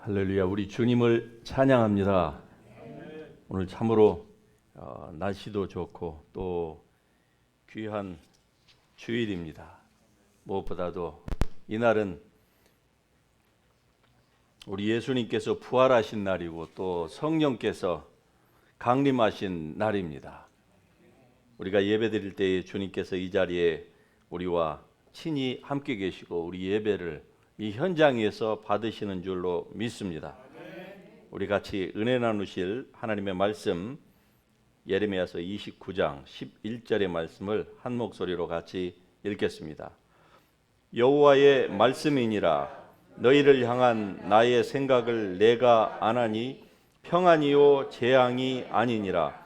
할렐루야, 우리 주님을 찬양합니다. 오늘 참으로 날씨도 좋고 또 귀한 주일입니다. 무엇보다도 이날은 우리 예수님께서 부활하신 날이고 또 성령께서 강림하신 날입니다. 우리가 예배드릴 때에 주님께서 이 자리에 우리와 친히 함께 계시고 우리 예배를 이 현장에서 받으시는 줄로 믿습니다. 우리 같이 은혜 나누실 하나님의 말씀 예레미야서 29장 11절의 말씀을 한 목소리로 같이 읽겠습니다. 여호와의 말씀이니라. 너희를 향한 나의 생각을 내가 아나니 평안이요 재앙이 아니니라.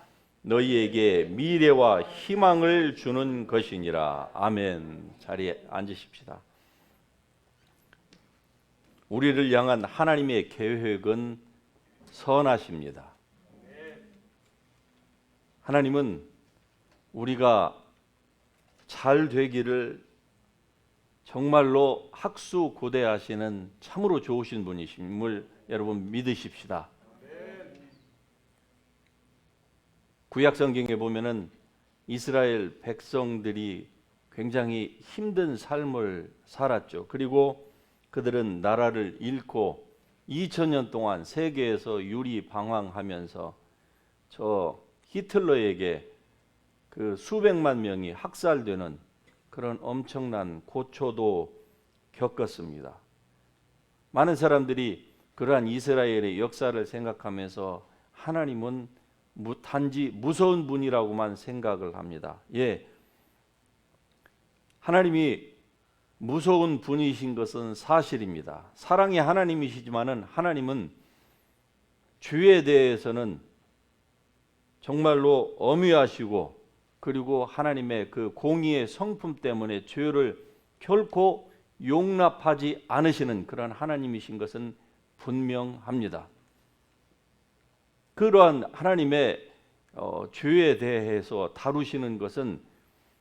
너희에게 미래와 희망을 주는 것이니라. 아멘. 자리에 앉으십시다. 우리를 향한 하나님의 계획은 선하십니다. 하나님은 우리가 잘 되기를 정말로 학수고대하시는 참으로 좋으신 분이심을 여러분 믿으십시다. 구약성경에 보면은 이스라엘 백성들이 굉장히 힘든 삶을 살았죠. 그리고 그들은 나라를 잃고 2000년 동안 세계에서 유리방황하면서 저 히틀러에게 그 수백만 명이 학살되는 그런 엄청난 고초도 겪었습니다. 많은 사람들이 그러한 이스라엘의 역사를 생각하면서 하나님은 단지 무서운 분이라고만 생각을 합니다. 예, 하나님이 무서운 분이신 것은 사실입니다. 사랑의 하나님이시지만은 하나님은 죄에 대해서는 정말로 엄위하시고 그리고 하나님의 그 공의의 성품 때문에 죄를 결코 용납하지 않으시는 그런 하나님이신 것은 분명합니다. 그러한 하나님의 죄에 대해서 다루시는 것은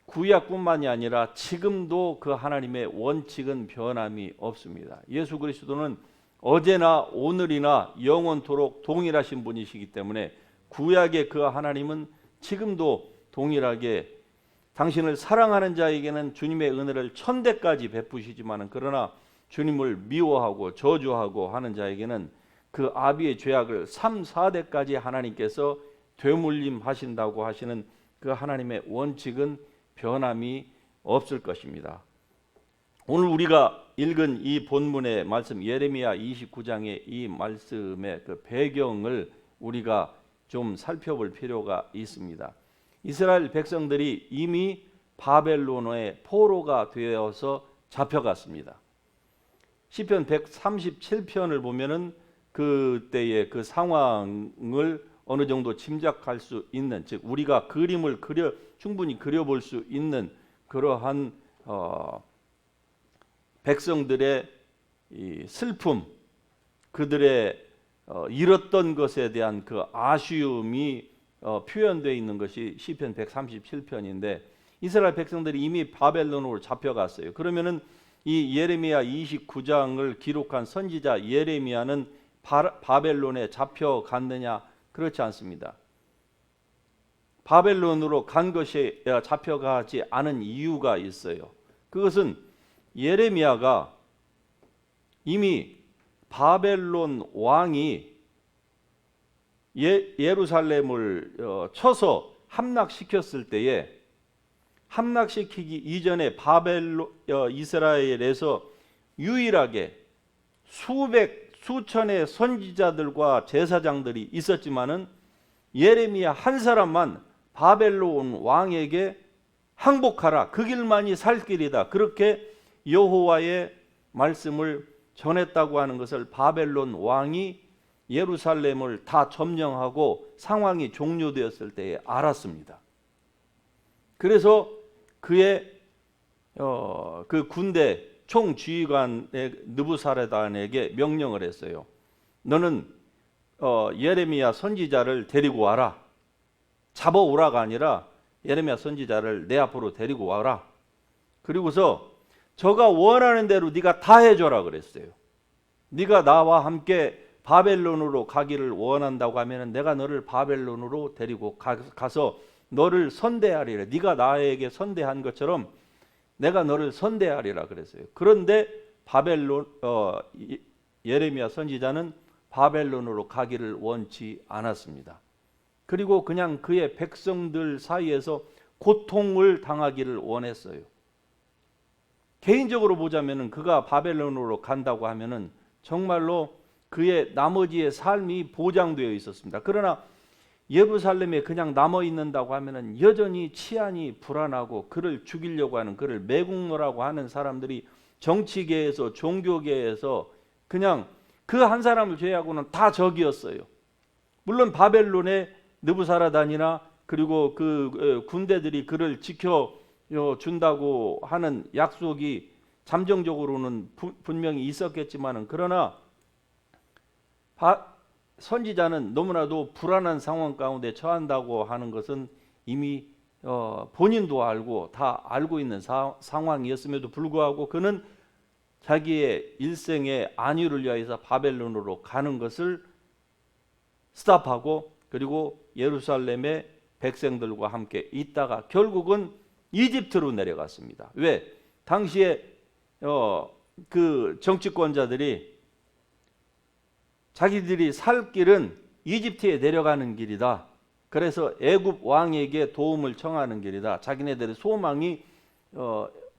구약뿐만이 아니라 지금도 그 하나님의 원칙은 변함이 없습니다. 예수 그리스도는 어제나 오늘이나 영원토록 동일하신 분이시기 때문에 구약의 그 하나님은 지금도 동일하게 당신을 사랑하는 자에게는 주님의 은혜를 천대까지 베푸시지만 그러나 주님을 미워하고 저주하고 하는 자에게는 그 아비의 죄악을 3, 4대까지 하나님께서 되물림하신다고 하시는 그 하나님의 원칙은 변함이 없을 것입니다. 오늘 우리가 읽은 이 본문의 말씀 예레미야 29장의 이 말씀의 그 배경을 우리가 좀 살펴볼 필요가 있습니다. 이스라엘 백성들이 이미 바벨론의 포로가 되어서 잡혀갔습니다. 시편 137편을 보면은 그때의 그 상황을 어느 정도 짐작할 수 있는, 즉 우리가 그림을 충분히 그려볼 수 있는 그러한 백성들의 이 슬픔, 그들의 잃었던 것에 대한 그 아쉬움이 표현되어 있는 것이 시편 137편인데 이스라엘 백성들이 이미 바벨론으로 잡혀갔어요. 그러면은 이 예레미야 29장을 기록한 선지자 예레미야는 바벨론에 잡혀갔느냐? 그렇지 않습니다. 바벨론으로 간 것이 잡혀가지 않은 이유가 있어요. 그것은 예레미야가 이미 바벨론 왕이 예루살렘을 쳐서 함락시켰을 때에 함락시키기 이전에 이스라엘에서 유일하게 수천의 선지자들과 제사장들이 있었지만은 예레미야 한 사람만 바벨론 왕에게 항복하라, 그 길만이 살 길이다, 그렇게 여호와의 말씀을 전했다고 하는 것을 바벨론 왕이 예루살렘을 다 점령하고 상황이 종료되었을 때에 알았습니다. 그래서 그의 그 군대 총지휘관의 느부사레단에게 명령을 했어요. 너는 예레미야 선지자를 데리고 와라. 잡아오라가 아니라 예레미야 선지자를 내 앞으로 데리고 와라. 그리고서 저가 원하는 대로 네가 다 해줘라 그랬어요. 네가 나와 함께 바벨론으로 가기를 원한다고 하면 내가 너를 바벨론으로 데리고 가서 너를 선대하리라. 네가 나에게 선대한 것처럼 내가 너를 선대하리라 그랬어요. 그런데 예레미야 선지자는 바벨론으로 가기를 원치 않았습니다. 그리고 그냥 그의 백성들 사이에서 고통을 당하기를 원했어요. 개인적으로 보자면은 그가 바벨론으로 간다고 하면은 정말로 그의 나머지의 삶이 보장되어 있었습니다. 그러나 예루살렘에 그냥 남아 있는다고 하면은 여전히 치안이 불안하고 그를 죽이려고 하는, 그를 매국노라고 하는 사람들이 정치계에서 종교계에서 그냥 그 한 사람을 제외하고는 다 적이었어요. 물론 바벨론의 느부사라단이나 그리고 그 군대들이 그를 지켜 준다고 하는 약속이 잠정적으로는 분명히 있었겠지만은, 그러나 선지자는 너무나도 불안한 상황 가운데 처한다고 하는 것은 이미 본인도 알고 다 알고 있는 상황이었음에도 불구하고 그는 자기의 일생의 안위를 위하여서 바벨론으로 가는 것을 스탑하고 그리고 예루살렘의 백성들과 함께 있다가 결국은 이집트로 내려갔습니다. 왜? 당시에 그 정치권자들이 자기들이 살 길은 이집트에 내려가는 길이다. 그래서 애굽 왕에게 도움을 청하는 길이다. 자기네들의 소망이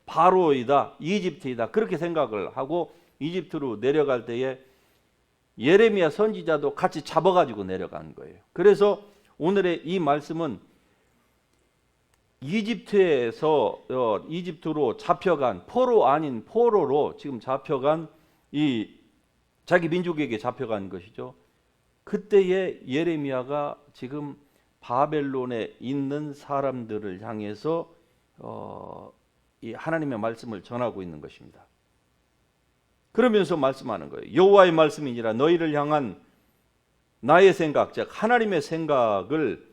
바로이다, 이집트이다. 그렇게 생각을 하고 이집트로 내려갈 때에 예레미야 선지자도 같이 잡아가지고 내려간 거예요. 그래서 오늘의 이 말씀은 이집트로 잡혀간, 포로 아닌 포로로 지금 잡혀간 이 자기 민족에게 잡혀간 것이죠. 그때의 예레미야가 지금 바벨론에 있는 사람들을 향해서 이 하나님의 말씀을 전하고 있는 것입니다. 그러면서 말씀하는 거예요. 여호와의 말씀이니라. 너희를 향한 나의 생각, 즉 하나님의 생각을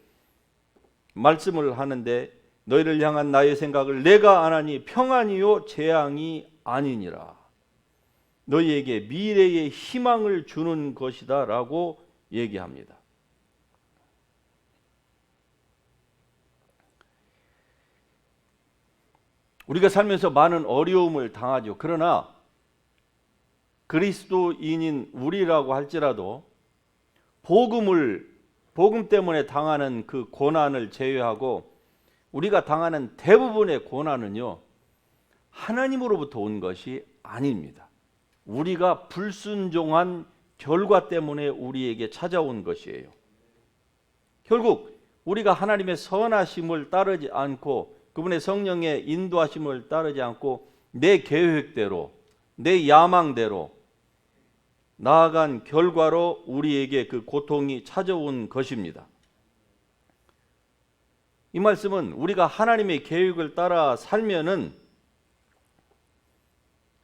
말씀을 하는데, 너희를 향한 나의 생각을 내가 아나니 평안이요 재앙이 아니니라. 너희에게 미래의 희망을 주는 것이다 라고 얘기합니다. 우리가 살면서 많은 어려움을 당하죠. 그러나 그리스도인인 우리라고 할지라도 복음 때문에 당하는 그 고난을 제외하고 우리가 당하는 대부분의 고난은요, 하나님으로부터 온 것이 아닙니다. 우리가 불순종한 결과 때문에 우리에게 찾아온 것이에요. 결국 우리가 하나님의 선하심을 따르지 않고 그분의 성령의 인도하심을 따르지 않고 내 계획대로, 내 야망대로 나아간 결과로 우리에게 그 고통이 찾아온 것입니다. 이 말씀은 우리가 하나님의 계획을 따라 살면은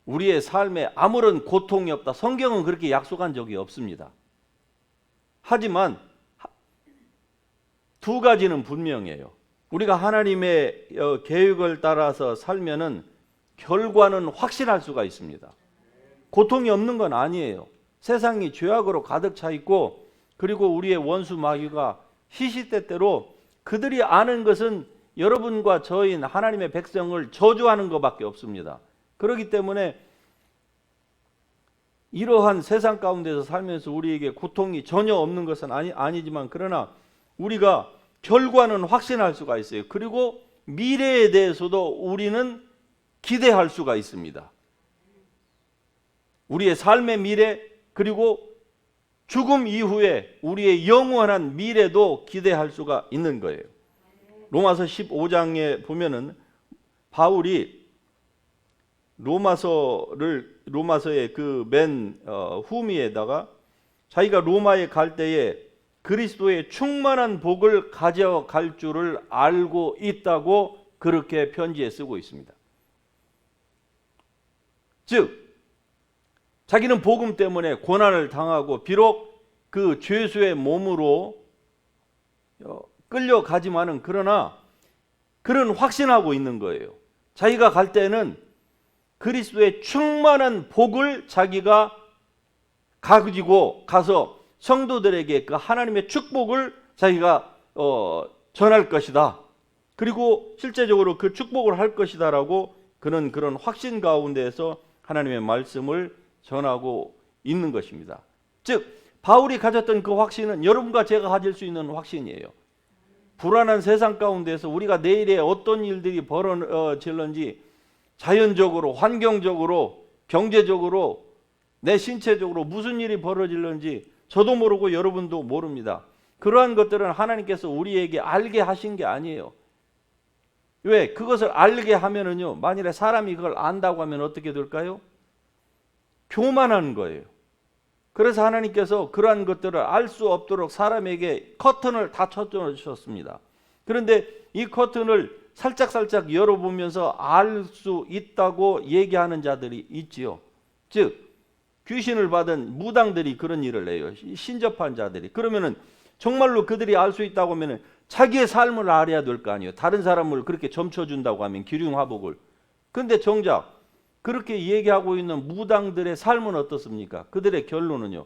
우리의 삶에 아무런 고통이 없다. 성경은 그렇게 약속한 적이 없습니다. 하지만 두 가지는 분명해요. 우리가 하나님의 계획을 따라서 살면은 결과는 확신할 수가 있습니다. 고통이 없는 건 아니에요. 세상이 죄악으로 가득 차 있고 그리고 우리의 원수 마귀가 시시때때로 그들이 아는 것은 여러분과 저인 하나님의 백성을 저주하는 것밖에 없습니다. 그렇기 때문에 이러한 세상 가운데서 살면서 우리에게 고통이 전혀 없는 것은 아니지만, 그러나 우리가 결과는 확신할 수가 있어요. 그리고 미래에 대해서도 우리는 기대할 수가 있습니다. 우리의 삶의 미래, 그리고 죽음 이후에 우리의 영원한 미래도 기대할 수가 있는 거예요. 로마서 15장에 보면은 바울이 로마서의 그 맨 후미에다가 자기가 로마에 갈 때에 그리스도의 충만한 복을 가져갈 줄을 알고 있다고 그렇게 편지에 쓰고 있습니다. 즉 자기는 복음 때문에 고난을 당하고 비록 그 죄수의 몸으로 끌려가지만은 그러나 그는 확신하고 있는 거예요. 자기가 갈 때는 그리스도의 충만한 복을 자기가 가지고 가서 성도들에게 그 하나님의 축복을 자기가 전할 것이다. 그리고 실제적으로 그 축복을 할 것이다라고 그는 그런 확신 가운데에서 하나님의 말씀을 전하고 있는 것입니다. 즉 바울이 가졌던 그 확신은 여러분과 제가 가질 수 있는 확신이에요. 불안한 세상 가운데서 우리가 내일에 어떤 일들이 벌어질는지 자연적으로, 환경적으로, 경제적으로, 내 신체적으로 무슨 일이 벌어질는지 저도 모르고 여러분도 모릅니다. 그러한 것들은 하나님께서 우리에게 알게 하신 게 아니에요. 왜? 그것을 알게 하면은요, 만일에 사람이 그걸 안다고 하면 어떻게 될까요? 교만한 거예요. 그래서 하나님께서 그러한 것들을 알 수 없도록 사람에게 커튼을 다 쳐주셨습니다. 그런데 이 커튼을 살짝 열어보면서 알 수 있다고 얘기하는 자들이 있지요. 즉 귀신을 받은 무당들이 그런 일을 해요. 신접한 자들이. 그러면은 정말로 그들이 알 수 있다고 하면은 자기의 삶을 알아야 될 거 아니에요. 다른 사람을 그렇게 점쳐준다고 하면 기륭화복을. 그런데 정작 그렇게 얘기하고 있는 무당들의 삶은 어떻습니까? 그들의 결론은요,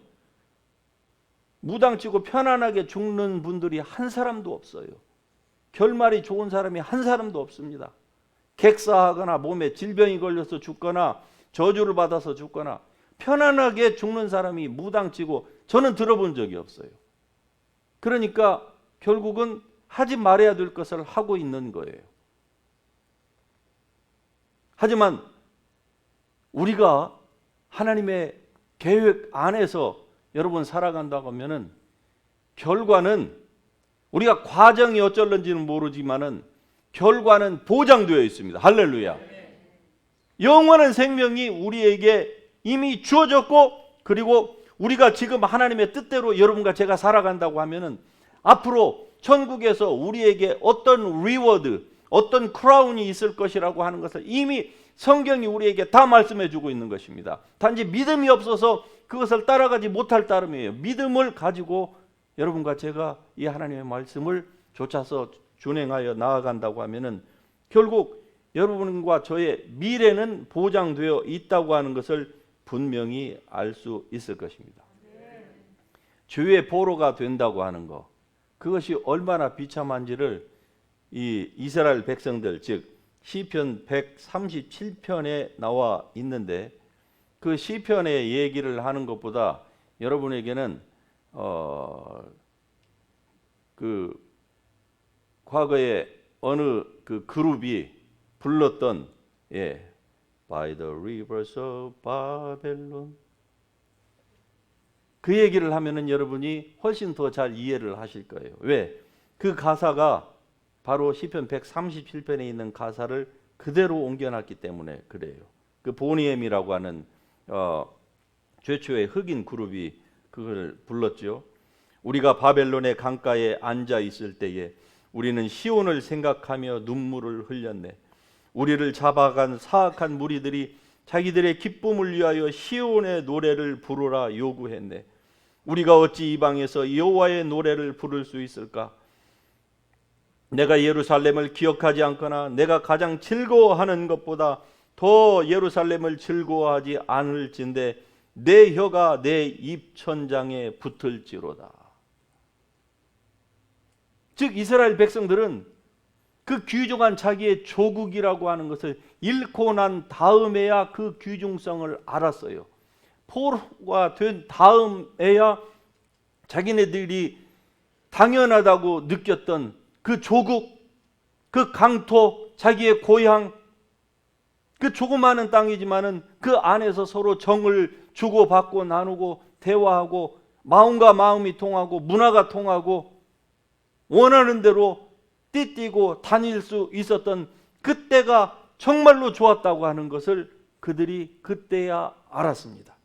무당치고 편안하게 죽는 분들이 한 사람도 없어요. 결말이 좋은 사람이 한 사람도 없습니다. 객사하거나 몸에 질병이 걸려서 죽거나 저주를 받아서 죽거나 편안하게 죽는 사람이 무당치고 저는 들어본 적이 없어요. 그러니까 결국은 하지 말아야 될 것을 하고 있는 거예요. 하지만 우리가 하나님의 계획 안에서 여러분 살아간다고 하면은 결과는 우리가 과정이 어쩔는지는 모르지만은 결과는 보장되어 있습니다. 할렐루야. 영원한 생명이 우리에게 이미 주어졌고, 그리고 우리가 지금 하나님의 뜻대로 여러분과 제가 살아간다고 하면은 앞으로 천국에서 우리에게 어떤 리워드, 어떤 크라운이 있을 것이라고 하는 것을 이미 성경이 우리에게 다 말씀해 주고 있는 것입니다. 단지 믿음이 없어서 그것을 따라가지 못할 따름이에요. 믿음을 가지고 여러분과 제가 이 하나님의 말씀을 좇아서 준행하여 나아간다고 하면은 결국 여러분과 저의 미래는 보장되어 있다고 하는 것을 분명히 알 수 있을 것입니다. 주의 보로가 된다고 하는 것, 그것이 얼마나 비참한지를 이 이스라엘 백성들, 즉 시편 137편에 나와 있는데, 그 시편의 얘기를 하는 것보다 여러분에게는 그 과거에 어느 그 그룹이 불렀던 By the rivers of Babylon, 그 얘기를 하면은 여러분이 훨씬 더 잘 이해를 하실 거예요. 왜? 그 가사가 바로 시편 137편에 있는 가사를 그대로 옮겨놨기 때문에 그래요. 그 보니엠이라고 하는 최초의 흑인 그룹이 그걸 불렀죠. 우리가 바벨론의 강가에 앉아 있을 때에 우리는 시온을 생각하며 눈물을 흘렸네. 우리를 잡아간 사악한 무리들이 자기들의 기쁨을 위하여 시온의 노래를 부르라 요구했네. 우리가 어찌 이방에서 여호와의 노래를 부를 수 있을까? 내가 예루살렘을 기억하지 않거나 내가 가장 즐거워하는 것보다 더 예루살렘을 즐거워하지 않을진데 내 혀가 내 입천장에 붙을지로다. 즉 이스라엘 백성들은 그 귀중한 자기의 조국이라고 하는 것을 잃고 난 다음에야 그 귀중성을 알았어요. 포로가 된 다음에야 자기네들이 당연하다고 느꼈던 그 조국, 그 강토, 자기의 고향, 그 조그마한 땅이지만은 그 안에서 서로 정을 주고받고 나누고 대화하고 마음과 마음이 통하고 문화가 통하고 원하는 대로 띠뛰고 다닐 수 있었던 그때가 정말로 좋았다고 하는 것을 그들이 그때야 알았습니다.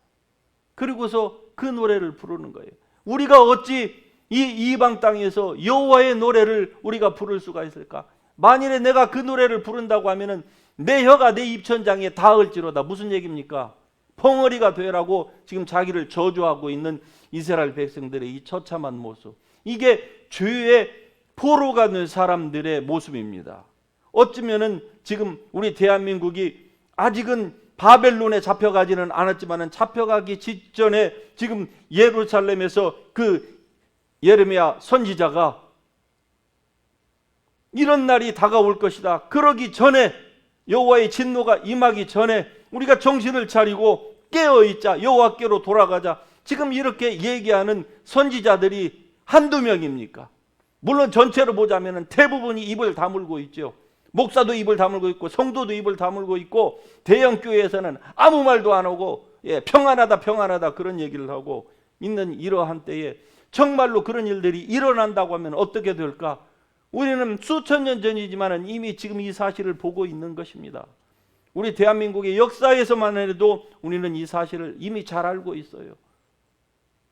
그리고서 그 노래를 부르는 거예요. 우리가 어찌 이 이방 땅에서 여호와의 노래를 우리가 부를 수가 있을까? 만일에 내가 그 노래를 부른다고 하면은 내 혀가 내 입천장에 닿을지로다. 무슨 얘기입니까? 펑어리가 되라고 지금 자기를 저주하고 있는 이스라엘 백성들의 이 처참한 모습, 이게 죄의 포로가 된 사람들의 모습입니다. 어쩌면은 지금 우리 대한민국이 아직은 바벨론에 잡혀가지는 않았지만 잡혀가기 직전에 지금 예루살렘에서 그 예레미야 선지자가 이런 날이 다가올 것이다. 그러기 전에, 여호와의 진노가 임하기 전에 우리가 정신을 차리고 깨어있자. 여호와께로 돌아가자. 지금 이렇게 얘기하는 선지자들이 한두 명입니까? 물론 전체로 보자면 대부분이 입을 다물고 있죠. 목사도 입을 다물고 있고 성도도 입을 다물고 있고, 대형 교회에서는 아무 말도 안 하고 평안하다 평안하다 그런 얘기를 하고 있는 이러한 때에 정말로 그런 일들이 일어난다고 하면 어떻게 될까? 우리는 수천 년 전이지만 이미 지금 이 사실을 보고 있는 것입니다. 우리 대한민국의 역사에서만 해도 우리는 이 사실을 이미 잘 알고 있어요.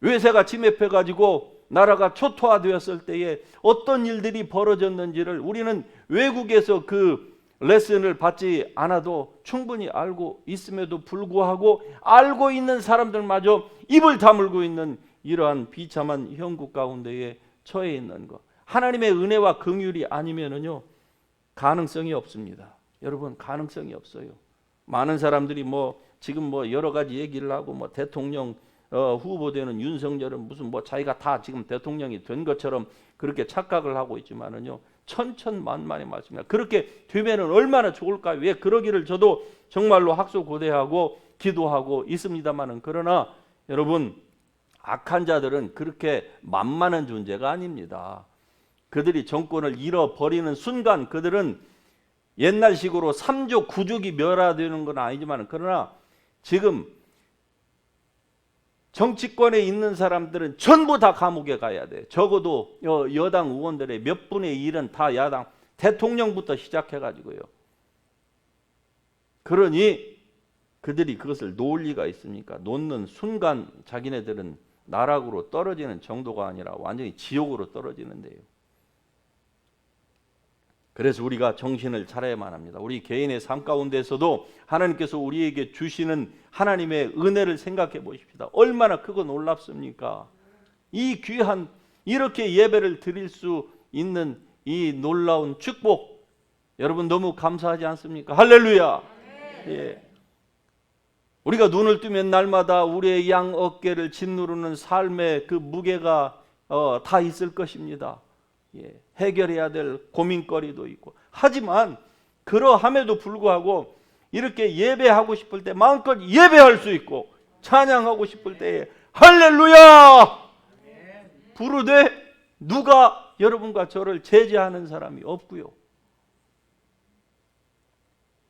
외세가 침입해가지고 나라가 초토화되었을 때에 어떤 일들이 벌어졌는지를 우리는 외국에서 그 레슨을 받지 않아도 충분히 알고 있음에도 불구하고 알고 있는 사람들마저 입을 다물고 있는 이러한 비참한 형국 가운데에 처해 있는 것. 하나님의 은혜와 긍휼이 아니면은요 가능성이 없습니다. 여러분, 가능성이 없어요. 많은 사람들이 지금 여러 가지 얘기를 하고 대통령 후보되는 윤석열은 무슨 자기가 다 지금 대통령이 된 것처럼 그렇게 착각을 하고 있지만은요, 천천만만의 말씀입니다. 그렇게 되면은 얼마나 좋을까요? 왜 그러기를 저도 정말로 학수고대하고 기도하고 있습니다만은, 그러나 여러분, 악한 자들은 그렇게 만만한 존재가 아닙니다. 그들이 정권을 잃어버리는 순간 그들은 옛날식으로 3족 9족이 멸하되는 건 아니지만, 그러나 지금 정치권에 있는 사람들은 전부 다 감옥에 가야 돼. 적어도 여당 의원들의 몇 분의 1은 다 야당, 대통령부터 시작해가지고요. 그러니 그들이 그것을 놓을 리가 있습니까? 놓는 순간 자기네들은 나락으로 떨어지는 정도가 아니라 완전히 지옥으로 떨어지는데요. 그래서 우리가 정신을 차려야만 합니다. 우리 개인의 삶 가운데서도 하나님께서 우리에게 주시는 하나님의 은혜를 생각해 보십시다. 얼마나 크고 놀랍습니까? 이 귀한, 이렇게 예배를 드릴 수 있는 이 놀라운 축복, 여러분 너무 감사하지 않습니까? 할렐루야. 예. 우리가 눈을 뜨면 날마다 우리의 양 어깨를 짓누르는 삶의 그 무게가 다 있을 것입니다. 예, 해결해야 될 고민거리도 있고, 하지만 그러함에도 불구하고 이렇게 예배하고 싶을 때 마음껏 예배할 수 있고, 찬양하고 싶을 때에 할렐루야 부르되 누가 여러분과 저를 제재하는 사람이 없고요.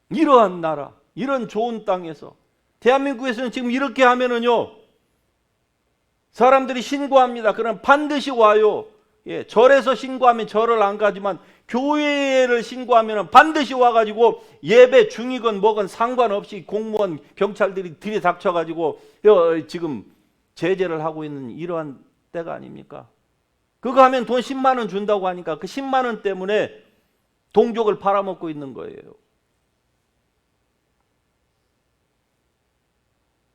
이러한 나라, 이런 좋은 땅에서, 대한민국에서는 지금 이렇게 하면은요 사람들이 신고합니다. 그럼 반드시 와요. 예, 절에서 신고하면 절을 안 가지만 교회를 신고하면 반드시 와가지고 예배 중이건 뭐건 상관없이 공무원 경찰들이 들이닥쳐가지고 지금 제재를 하고 있는 이러한 때가 아닙니까? 그거 하면 돈 10만 원 준다고 하니까 그 10만 원 때문에 동족을 팔아먹고 있는 거예요.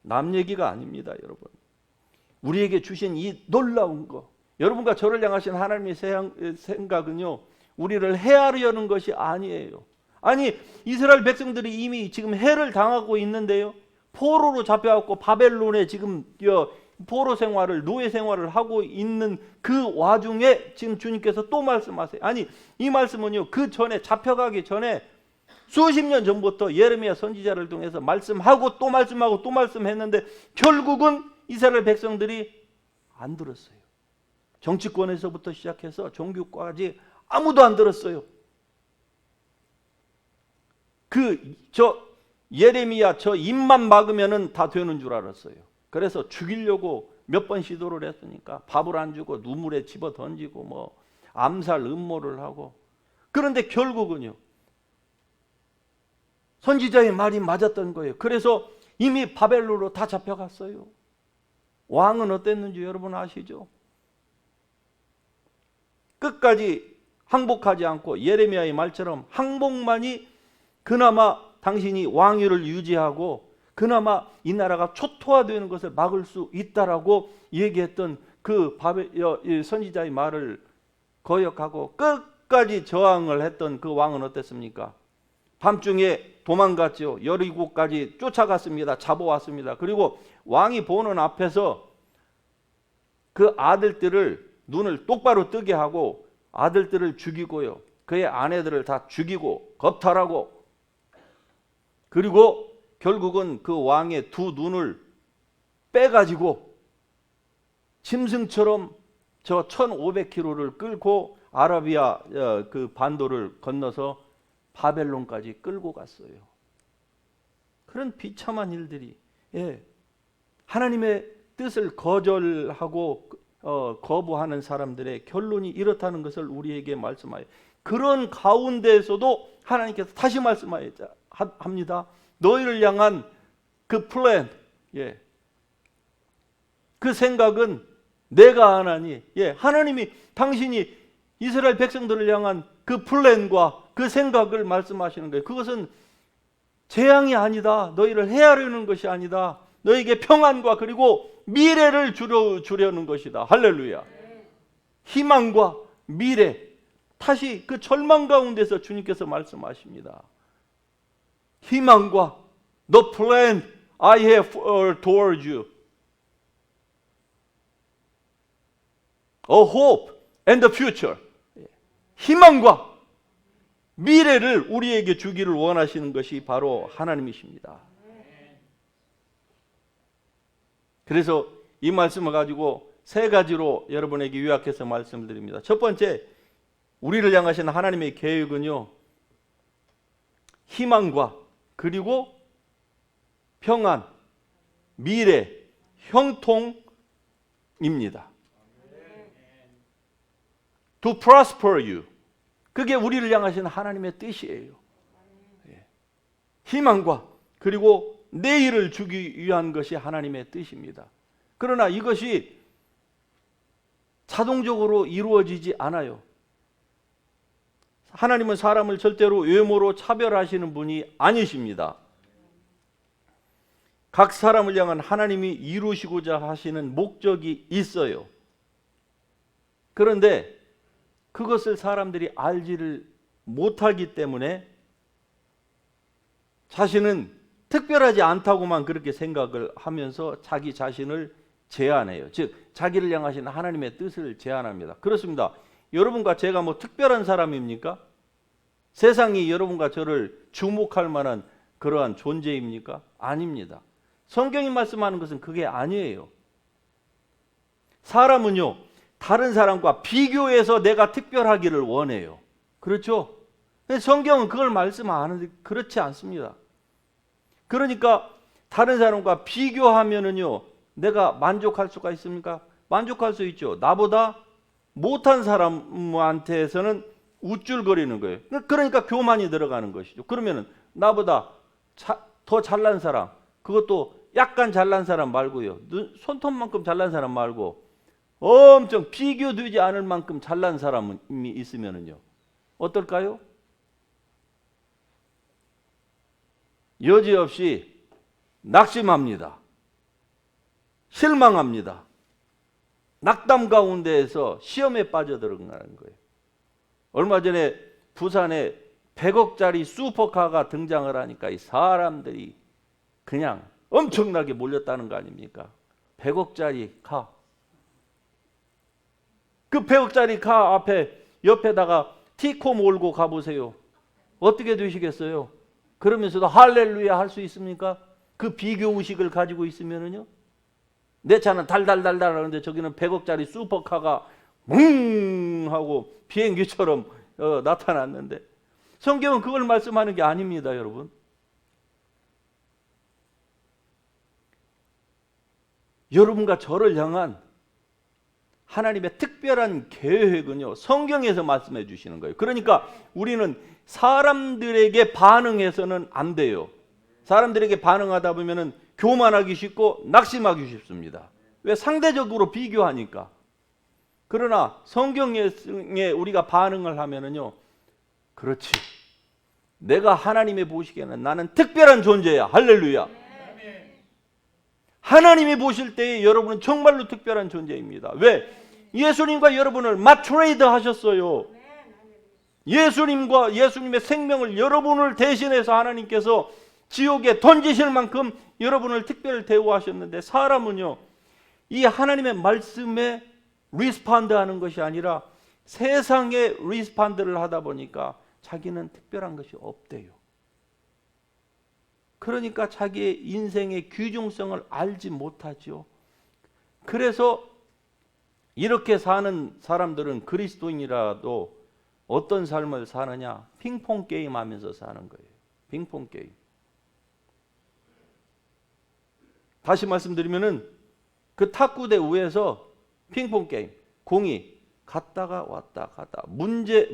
남 얘기가 아닙니다, 여러분. 우리에게 주신 이 놀라운 거, 여러분과 저를 향하신 하나님의 생각은요 우리를 해하려는 것이 아니에요. 아니, 이스라엘 백성들이 이미 지금 해를 당하고 있는데요, 포로로 잡혀갖고 바벨론에 지금 포로 생활을, 노예 생활을 하고 있는 그 와중에 지금 주님께서 또 말씀하세요. 아니, 이 말씀은요 그 전에, 잡혀가기 전에 수십 년 전부터 예레미야 선지자를 통해서 말씀하고 또 말씀하고 또 말씀했는데 결국은 이스라엘 백성들이 안 들었어요. 정치권에서부터 시작해서 종교까지 아무도 안 들었어요. 예레미야 저 입만 막으면은 다 되는 줄 알았어요. 그래서 죽이려고 몇 번 시도를 했으니까 밥을 안 주고 누물에 집어 던지고 암살 음모를 하고, 그런데 결국은요 선지자의 말이 맞았던 거예요. 그래서 이미 바벨론으로 다 잡혀갔어요. 왕은 어땠는지 여러분 아시죠? 끝까지 항복하지 않고 예레미야의 말처럼 항복만이 그나마 당신이 왕위를 유지하고 그나마 이 나라가 초토화되는 것을 막을 수 있다라고 얘기했던 그 선지자의 말을 거역하고 끝까지 저항을 했던 그 왕은 어땠습니까? 밤중에 도망갔죠. 여리고까지 쫓아갔습니다. 잡아왔습니다. 그리고 왕이 보는 앞에서 그 아들들을 눈을 똑바로 뜨게 하고 아들들을 죽이고요. 그의 아내들을 다 죽이고 겁탈하고, 그리고 결국은 그 왕의 두 눈을 빼가지고 짐승처럼 저 1500km를 끌고 아라비아 그 반도를 건너서 바벨론까지 끌고 갔어요. 그런 비참한 일들이, 하나님의 뜻을 거절하고 거부하는 사람들의 결론이 이렇다는 것을 우리에게 말씀하여, 그런 가운데에서도 하나님께서 다시 말씀합니다. 너희를 향한 그 플랜, 그 생각은 내가 하나니, 하나님이 당신이 이스라엘 백성들을 향한 그 플랜과 그 생각을 말씀하시는 거예요. 그것은 재앙이 아니다. 너희를 해하려는 것이 아니다. 너에게 평안과 그리고 미래를 주려는 것이다. 할렐루야. 희망과 미래. 다시 그 절망 가운데서 주님께서 말씀하십니다. 희망과 The plan I have toward you. A hope and the future. 희망과 미래를 우리에게 주기를 원하시는 것이 바로 하나님이십니다. 그래서 이 말씀을 가지고 세 가지로 여러분에게 요약해서 말씀드립니다. 첫 번째, 우리를 향하신 하나님의 계획은요, 희망과 그리고 평안, 미래, 형통입니다. To prosper you. 그게 우리를 향하신 하나님의 뜻이에요. 희망과 그리고 내일을 주기 위한 것이 하나님의 뜻입니다. 그러나 이것이 자동적으로 이루어지지 않아요. 하나님은 사람을 절대로 외모로 차별하시는 분이 아니십니다. 각 사람을 향한 하나님이 이루시고자 하시는 목적이 있어요. 그런데 그것을 사람들이 알지를 못하기 때문에 자신은 특별하지 않다고만 그렇게 생각을 하면서 자기 자신을 제한해요. 즉 자기를 향하신 하나님의 뜻을 제한합니다. 그렇습니다. 여러분과 제가 뭐 특별한 사람입니까? 세상이 여러분과 저를 주목할 만한 그러한 존재입니까? 아닙니다. 성경이 말씀하는 것은 그게 아니에요. 사람은요, 다른 사람과 비교해서 내가 특별하기를 원해요. 그렇죠? 성경은 그걸 말씀 안 하는데 그렇지 않습니다. 그러니까 다른 사람과 비교하면은요, 내가 만족할 수가 있습니까? 만족할 수 있죠. 나보다 못한 사람한테서는 우쭐거리는 거예요. 그러니까 교만이 들어가는 것이죠. 그러면은 나보다 더 잘난 사람, 그것도 약간 잘난 사람 말고요, 손톱만큼 잘난 사람 말고 엄청 비교되지 않을 만큼 잘난 사람이 있으면은요, 어떨까요? 여지없이 낙심합니다. 실망합니다. 낙담 가운데에서 시험에 빠져들어가는 거예요. 얼마 전에 부산에 100억짜리 슈퍼카가 등장을 하니까 이 사람들이 그냥 엄청나게 몰렸다는 거 아닙니까? 100억짜리 카. 그 100억짜리 카 앞에 옆에다가 티코 몰고 가보세요. 어떻게 되시겠어요? 그러면서도 할렐루야 할 수 있습니까? 그 비교 의식을 가지고 있으면은요, 내 차는 달달달달 하는데 저기는 100억짜리 슈퍼카가 뭉 하고 비행기처럼 나타났는데, 성경은 그걸 말씀하는 게 아닙니다, 여러분. 여러분과 저를 향한 하나님의 특별한 계획은요, 성경에서 말씀해 주시는 거예요. 그러니까 우리는 사람들에게 반응해서는 안 돼요. 사람들에게 반응하다 보면은 교만하기 쉽고 낙심하기 쉽습니다. 왜? 상대적으로 비교하니까. 그러나 성경에 우리가 반응을 하면은요, 그렇지, 내가 하나님이 보시기에는 나는 특별한 존재야. 할렐루야. 하나님이 보실 때에 여러분은 정말로 특별한 존재입니다. 왜? 예수님과 여러분을 맞트레이드 하셨어요. 예수님과 예수님의 생명을 여러분을 대신해서 하나님께서 지옥에 던지실 만큼 여러분을 특별히 대우하셨는데, 사람은요 이 하나님의 말씀에 리스폰드하는 것이 아니라 세상에 리스폰드를 하다 보니까 자기는 특별한 것이 없대요. 그러니까 자기의 인생의 귀중성을 알지 못하죠. 그래서 이렇게 사는 사람들은 그리스도인이라도 어떤 삶을 사느냐? 핑퐁 게임 하면서 사는 거예요. 핑퐁 게임. 다시 말씀드리면은 그 탁구대 위에서 핑퐁 게임, 공이 갔다가 왔다 갔다, 문제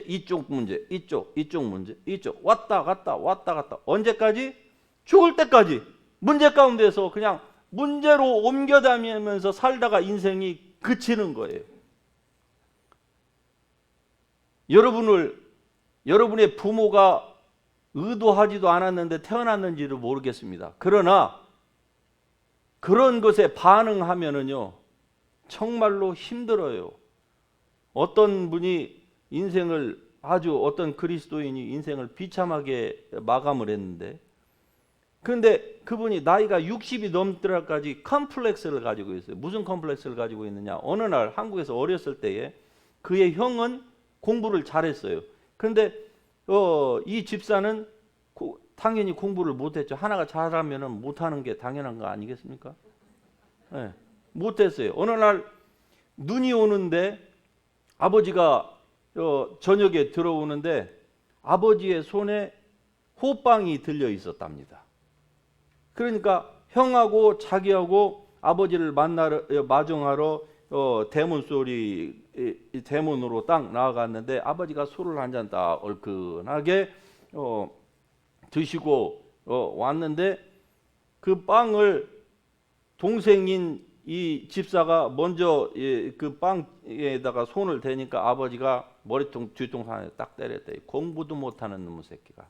이쪽 문제, 이쪽 문제, 이쪽 왔다 갔다 언제까지? 죽을 때까지 문제 가운데서 그냥 문제로 옮겨다니면서 살다가 인생이 그치는 거예요. 여러분의 부모가 의도하지도 않았는데 태어났는지를 모르겠습니다. 그러나 그런 것에 반응하면은요 정말로 힘들어요. 어떤 분이 인생을 어떤 그리스도인이 인생을 비참하게 마감을 했는데, 그런데 그분이 나이가 60이 넘더라까지 컴플렉스를 가지고 있어요. 무슨 컴플렉스를 가지고 있느냐? 어느 날 한국에서 어렸을 때에 그의 형은 공부를 잘했어요. 그런데 이 집사는 당연히 공부를 못했죠. 하나가 잘하면 못하는 게 당연한 거 아니겠습니까? 네, 못했어요. 어느 날 눈이 오는데 아버지가 저녁에 들어오는데 아버지의 손에 호빵이 들려 있었답니다. 그러니까 형하고 자기하고 아버지를 마중하러 대문으로 딱 나아갔는데 아버지가 술을 한 잔 딱 얼큰하게 드시고 왔는데, 그 빵을 동생인 이 집사가 먼저 그 빵에다가 손을 대니까 아버지가 머리통 뒤통수에 딱 때렸대요. 공부도 못하는 놈의 새끼가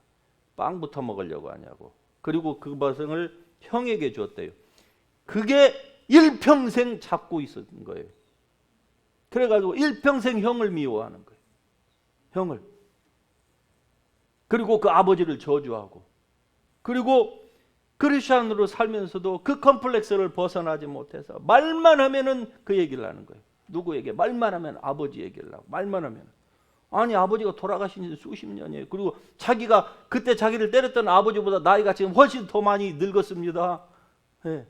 빵부터 먹으려고 하냐고. 그리고 그 버섯을 형에게 줬대요. 그게 일평생 잡고 있었던 거예요. 그래가지고 일평생 형을 미워하는 거예요. 형을. 그리고 그 아버지를 저주하고, 그리고 크리스천으로 살면서도 그 컴플렉스를 벗어나지 못해서 말만 하면은 그 얘기를 하는 거예요. 누구에게? 말만 하면 아버지 얘기를 하고, 말만 하면. 아니 아버지가 돌아가신 지 수십 년이에요. 그리고 자기가 그때 자기를 때렸던 아버지보다 나이가 지금 훨씬 더 많이 늙었습니다. 네.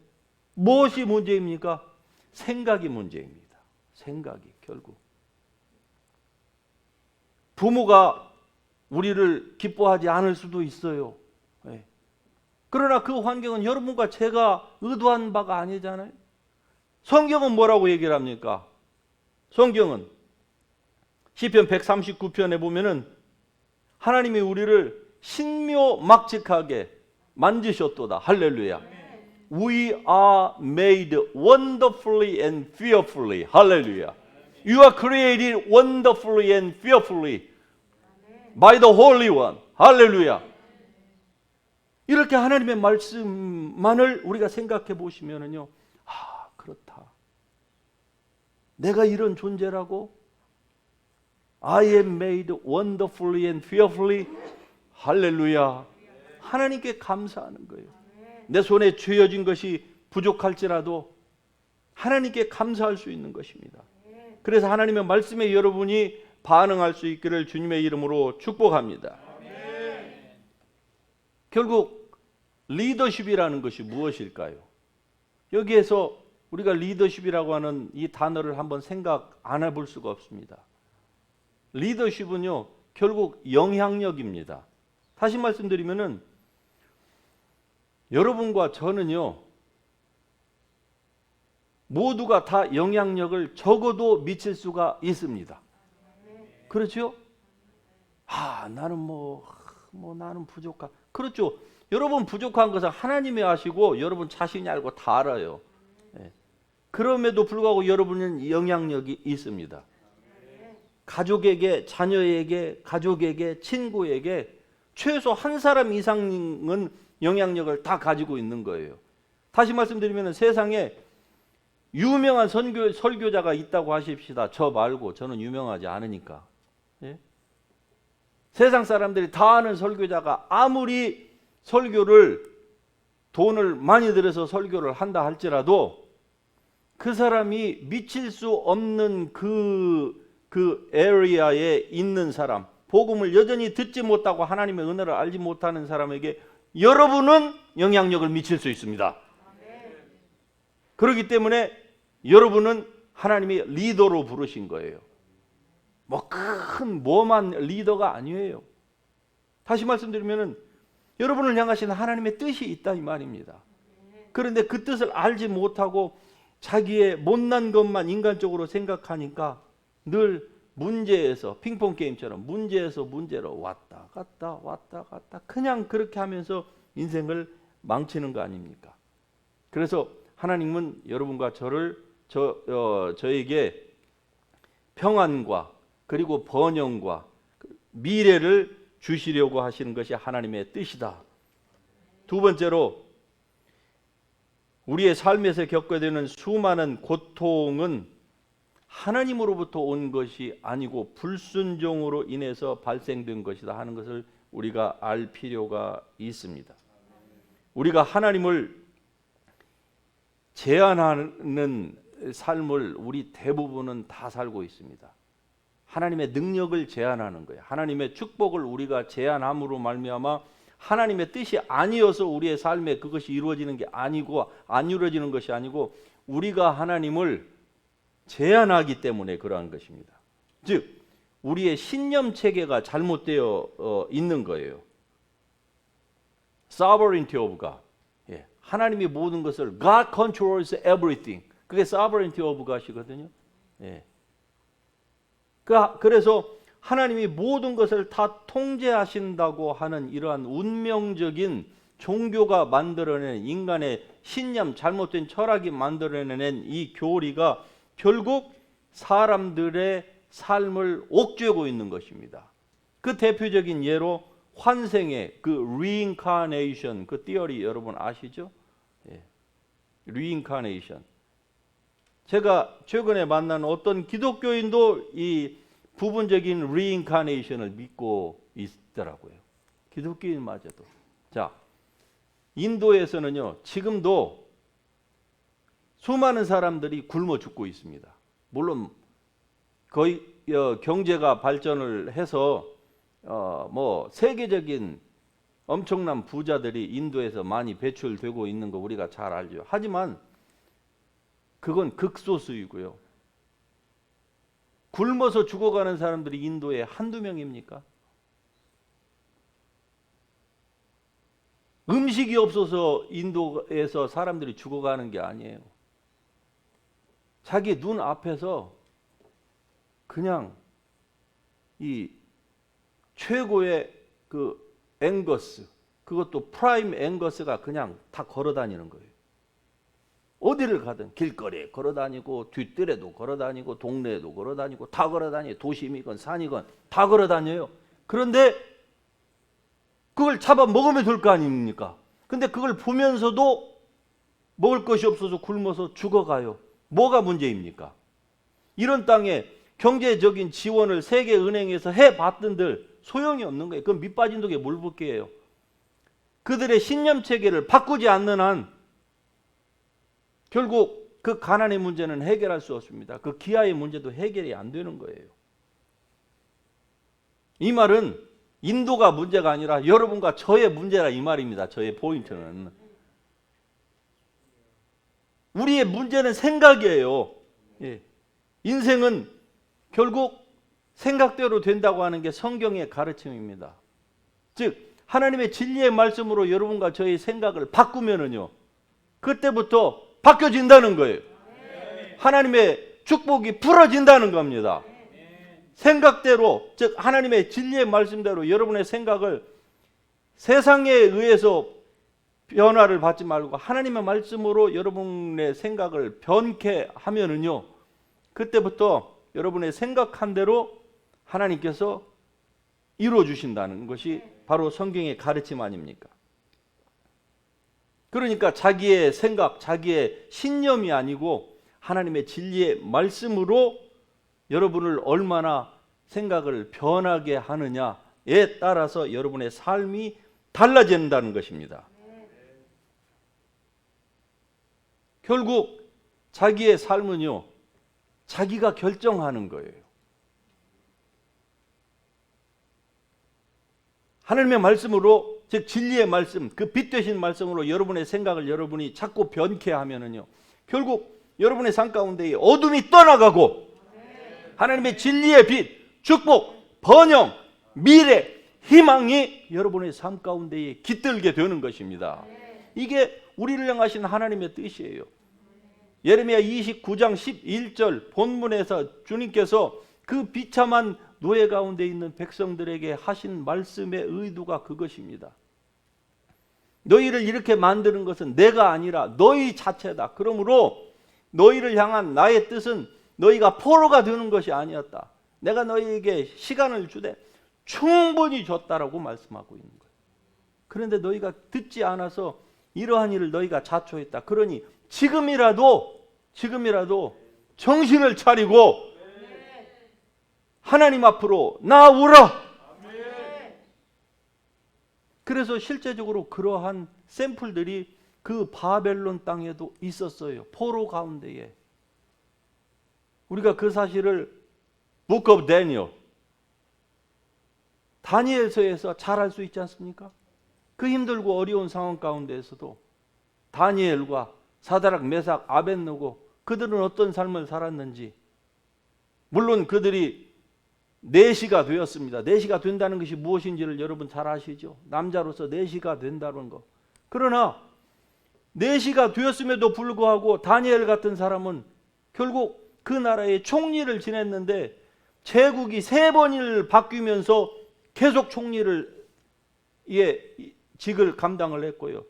무엇이 문제입니까? 생각이 문제입니다. 생각이 결국. 부모가 우리를 기뻐하지 않을 수도 있어요. 네. 그러나 그 환경은 여러분과 제가 의도한 바가 아니잖아요. 성경은 뭐라고 얘기를 합니까? 성경은 시편 139편에 보면은 하나님이 우리를 신묘막직하게 만드셨도다. 할렐루야. We are made wonderfully and fearfully. 할렐루야. You are created wonderfully and fearfully by the Holy One. 할렐루야. 이렇게 하나님의 말씀만을 우리가 생각해 보시면은요, 그렇다. 내가 이런 존재라고? I am made wonderfully and fearfully. 할렐루야. 하나님께 감사하는 거예요. 내 손에 쥐어진 것이 부족할지라도 하나님께 감사할 수 있는 것입니다. 그래서 하나님의 말씀에 여러분이 반응할 수 있기를 주님의 이름으로 축복합니다. 결국 리더십이라는 것이 무엇일까요? 여기에서 우리가 리더십이라고 하는 이 단어를 한번 생각 안 해볼 수가 없습니다. 리더십은요, 결국 영향력입니다. 다시 말씀드리면은 여러분과 저는요, 모두가 다 영향력을 적어도 미칠 수가 있습니다. 그렇죠? 나는 나는 부족한. 그렇죠. 여러분 부족한 것은 하나님이 아시고 여러분 자신이 알고 다 알아요. 그럼에도 불구하고 여러분은 영향력이 있습니다. 가족에게, 자녀에게, 가족에게, 친구에게 최소 한 사람 이상은 영향력을 다 가지고 있는 거예요. 다시 말씀드리면 세상에 유명한 설교자가 있다고 하십시다. 저 말고, 저는 유명하지 않으니까. 예? 세상 사람들이 다 아는 설교자가 아무리 설교를 돈을 많이 들여서 설교를 한다 할지라도 그 사람이 미칠 수 없는 그 에리아에 있는 사람, 복음을 여전히 듣지 못하고 하나님의 은혜를 알지 못하는 사람에게 여러분은 영향력을 미칠 수 있습니다. 그렇기 때문에 여러분은 하나님이 리더로 부르신 거예요. 뭐 큰 뭐만 리더가 아니에요. 다시 말씀드리면은 여러분을 향하신 하나님의 뜻이 있다 이 말입니다. 그런데 그 뜻을 알지 못하고 자기의 못난 것만 인간적으로 생각하니까 늘 문제에서 핑퐁 게임처럼 문제에서 문제로 왔다 갔다 그냥 그렇게 하면서 인생을 망치는 거 아닙니까? 그래서 하나님은 여러분과 저에게 평안과 그리고 번영과 미래를 주시려고 하시는 것이 하나님의 뜻이다. 두 번째로 우리의 삶에서 겪게 되는 수많은 고통은 하나님으로부터 온 것이 아니고 불순종으로 인해서 발생된 것이다 하는 것을 우리가 알 필요가 있습니다. 우리가 하나님을 제한하는 삶을 우리 대부분은 다 살고 있습니다. 하나님의 능력을 제한하는 거예요. 하나님의 축복을 우리가 제한함으로 말미암아 하나님의 뜻이 아니어서 우리의 삶에 그것이 이루어지는 게 아니고 안 이루어지는 것이 아니고 우리가 하나님을 제한하기 때문에 그러한 것입니다. 즉 우리의 신념 체계가 잘못되어 있는 거예요. Sovereignty of God. 예, 하나님이 모든 것을 God controls everything. 그게 Sovereignty of God이거든요. 예. 그래서 하나님이 모든 것을 다 통제하신다고 하는 이러한 운명적인 종교가 만들어낸 인간의 신념, 잘못된 철학이 만들어낸 이 교리가 결국 사람들의 삶을 옥죄고 있는 것입니다. 그 대표적인 예로 환생의 그 reincarnation 그 티어리 여러분 아시죠? 예. reincarnation. 제가 최근에 만난 어떤 기독교인도 이 부분적인 reincarnation을 믿고 있더라고요. 기독교인마저도. 자, 인도에서는요 지금도 수많은 사람들이 굶어 죽고 있습니다. 물론 거의 경제가 발전을 해서 뭐 세계적인 엄청난 부자들이 인도에서 많이 배출되고 있는 거 우리가 잘 알죠. 하지만 그건 극소수이고요. 굶어서 죽어가는 사람들이 인도에 한두 명입니까? 음식이 없어서 인도에서 사람들이 죽어가는 게 아니에요. 자기 눈 앞에서 그냥 이 최고의 그 앵거스, 그것도 프라임 앵거스가 그냥 다 걸어다니는 거예요. 어디를 가든 길거리에 걸어다니고 뒷뜰에도 걸어다니고 동네에도 걸어다니고 다 걸어다녀요. 도심이건 산이건 다 걸어다녀요. 그런데 그걸 잡아 먹으면 될 거 아닙니까? 근데 그걸 보면서도 먹을 것이 없어서 굶어서 죽어가요. 뭐가 문제입니까? 이런 땅에 경제적인 지원을 세계은행에서 해봤던들 소용이 없는 거예요. 그건 밑빠진 독에 물 붓기예요. 그들의 신념 체계를 바꾸지 않는 한 결국 그 가난의 문제는 해결할 수 없습니다. 그 기아의 문제도 해결이 안 되는 거예요. 이 말은 인도가 문제가 아니라 여러분과 저의 문제라 이 말입니다. 저의 포인트는. 우리의 문제는 생각이에요. 예. 인생은 결국 생각대로 된다고 하는 게 성경의 가르침입니다. 즉 하나님의 진리의 말씀으로 여러분과 저의 생각을 바꾸면은요. 그때부터 바뀌어진다는 거예요. 하나님의 축복이 풀어진다는 겁니다. 생각대로, 즉 하나님의 진리의 말씀대로 여러분의 생각을 세상에 의해서 변화를 받지 말고 하나님의 말씀으로 여러분의 생각을 변케 하면은요. 그때부터 여러분의 생각한 대로 하나님께서 이루어 주신다는 것이 바로 성경의 가르침 아닙니까? 그러니까 자기의 생각, 자기의 신념이 아니고 하나님의 진리의 말씀으로 여러분을 얼마나 생각을 변하게 하느냐에 따라서 여러분의 삶이 달라진다는 것입니다. 결국 자기의 삶은요, 자기가 결정하는 거예요. 하나님의 말씀으로, 즉 진리의 말씀, 그 빛 되신 말씀으로 여러분의 생각을 여러분이 자꾸 변케 하면은요, 결국 여러분의 삶 가운데 어둠이 떠나가고 하나님의 진리의 빛, 축복, 번영, 미래, 희망이 여러분의 삶 가운데에 깃들게 되는 것입니다. 이게 우리를 향하신 하나님의 뜻이에요. 예레미야 29장 11절 본문에서 주님께서 그 비참한 노예 가운데 있는 백성들에게 하신 말씀의 의도가 그것입니다. 너희를 이렇게 만드는 것은 내가 아니라 너희 자체다. 그러므로 너희를 향한 나의 뜻은 너희가 포로가 되는 것이 아니었다. 내가 너희에게 시간을 주되 충분히 줬다라고 말씀하고 있는 거예요. 그런데 너희가 듣지 않아서 이러한 일을 너희가 자초했다. 그러니 지금이라도 정신을 차리고 하나님 앞으로 나아오라. 그래서 실제적으로 그러한 샘플들이 그 바벨론 땅에도 있었어요. 포로 가운데에. 우리가 그 사실을 Book of Daniel, 다니엘서에서 잘 알 수 있지 않습니까? 그 힘들고 어려운 상황 가운데에서도 다니엘과 사드락, 메삭, 아벳느고 그들은 어떤 삶을 살았는지, 물론 그들이 내시가 되었습니다. 내시가 된다는 것이 무엇인지를 여러분 잘 아시죠? 남자로서 내시가 된다는 거. 그러나 내시가 되었음에도 불구하고 다니엘 같은 사람은 결국 그 나라의 총리를 지냈는데 제국이 3번을 바뀌면서 계속 총리를 직을 감당을 했고요.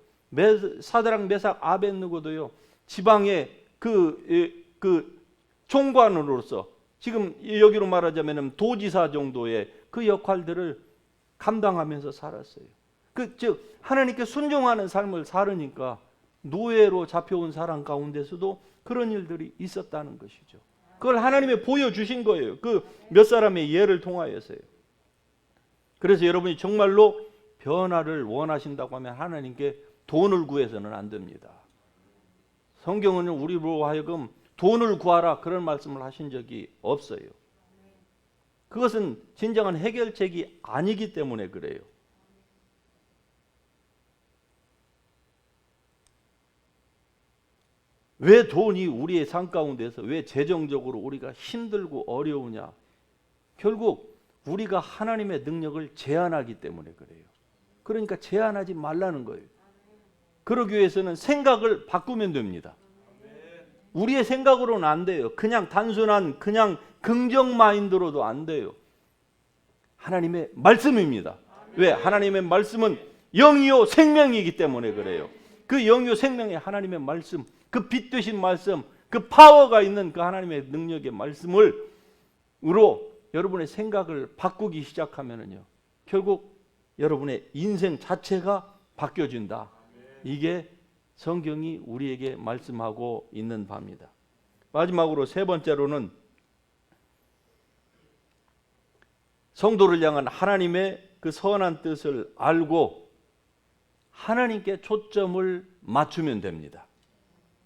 사드락, 메삭, 아벳느고도요, 지방의 그 총관으로서 지금 여기로 말하자면 도지사 정도의 그 역할들을 감당하면서 살았어요. 즉 하나님께 순종하는 삶을 살으니까 노예로 잡혀온 사람 가운데서도 그런 일들이 있었다는 것이죠. 그걸 하나님이 보여주신 거예요. 그 몇 사람의 예를 통하여서요. 그래서 여러분이 정말로 변화를 원하신다고 하면 하나님께 돈을 구해서는 안 됩니다. 성경은 우리로 하여금 돈을 구하라 그런 말씀을 하신 적이 없어요. 그것은 진정한 해결책이 아니기 때문에 그래요. 왜 돈이 우리의 삶 가운데서 왜 재정적으로 우리가 힘들고 어려우냐? 결국 우리가 하나님의 능력을 제한하기 때문에 그래요. 그러니까 제한하지 말라는 거예요. 그러기 위해서는 생각을 바꾸면 됩니다. 우리의 생각으로는 안 돼요. 그냥 단순한 그냥 긍정 마인드로도 안 돼요. 하나님의 말씀입니다. 왜? 하나님의 말씀은 영이요 생명이기 때문에 그래요. 그 영이요 생명의 하나님의 말씀, 그 빛 되신 말씀, 그 파워가 있는 그 하나님의 능력의 말씀으로 여러분의 생각을 바꾸기 시작하면은요, 결국 여러분의 인생 자체가 바뀌어진다. 이게 성경이 우리에게 말씀하고 있는 바입니다. 마지막으로 세 번째로는 성도를 향한 하나님의 그 선한 뜻을 알고 하나님께 초점을 맞추면 됩니다.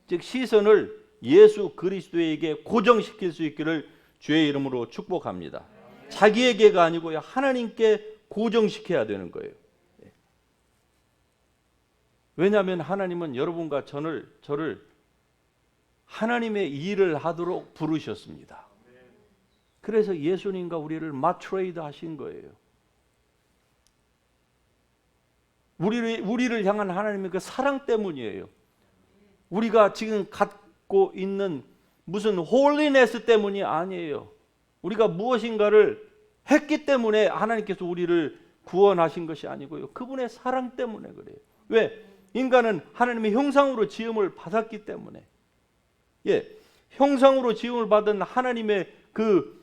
즉 시선을 예수 그리스도에게 고정시킬 수 있기를 주의 이름으로 축복합니다. 자기에게가 아니고요, 하나님께 고정시켜야 되는 거예요. 왜냐하면 하나님은 여러분과 저를 하나님의 일을 하도록 부르셨습니다. 그래서 예수님과 우리를 마트레이드 하신 거예요. 우리를 향한 하나님의 그 사랑 때문이에요. 우리가 지금 갖고 있는 무슨 홀리네스 때문이 아니에요. 우리가 무엇인가를 했기 때문에 하나님께서 우리를 구원하신 것이 아니고요, 그분의 사랑 때문에 그래요. 왜? 인간은 하나님의 형상으로 지음을 받았기 때문에. 형상으로 지음을 받은 하나님의 그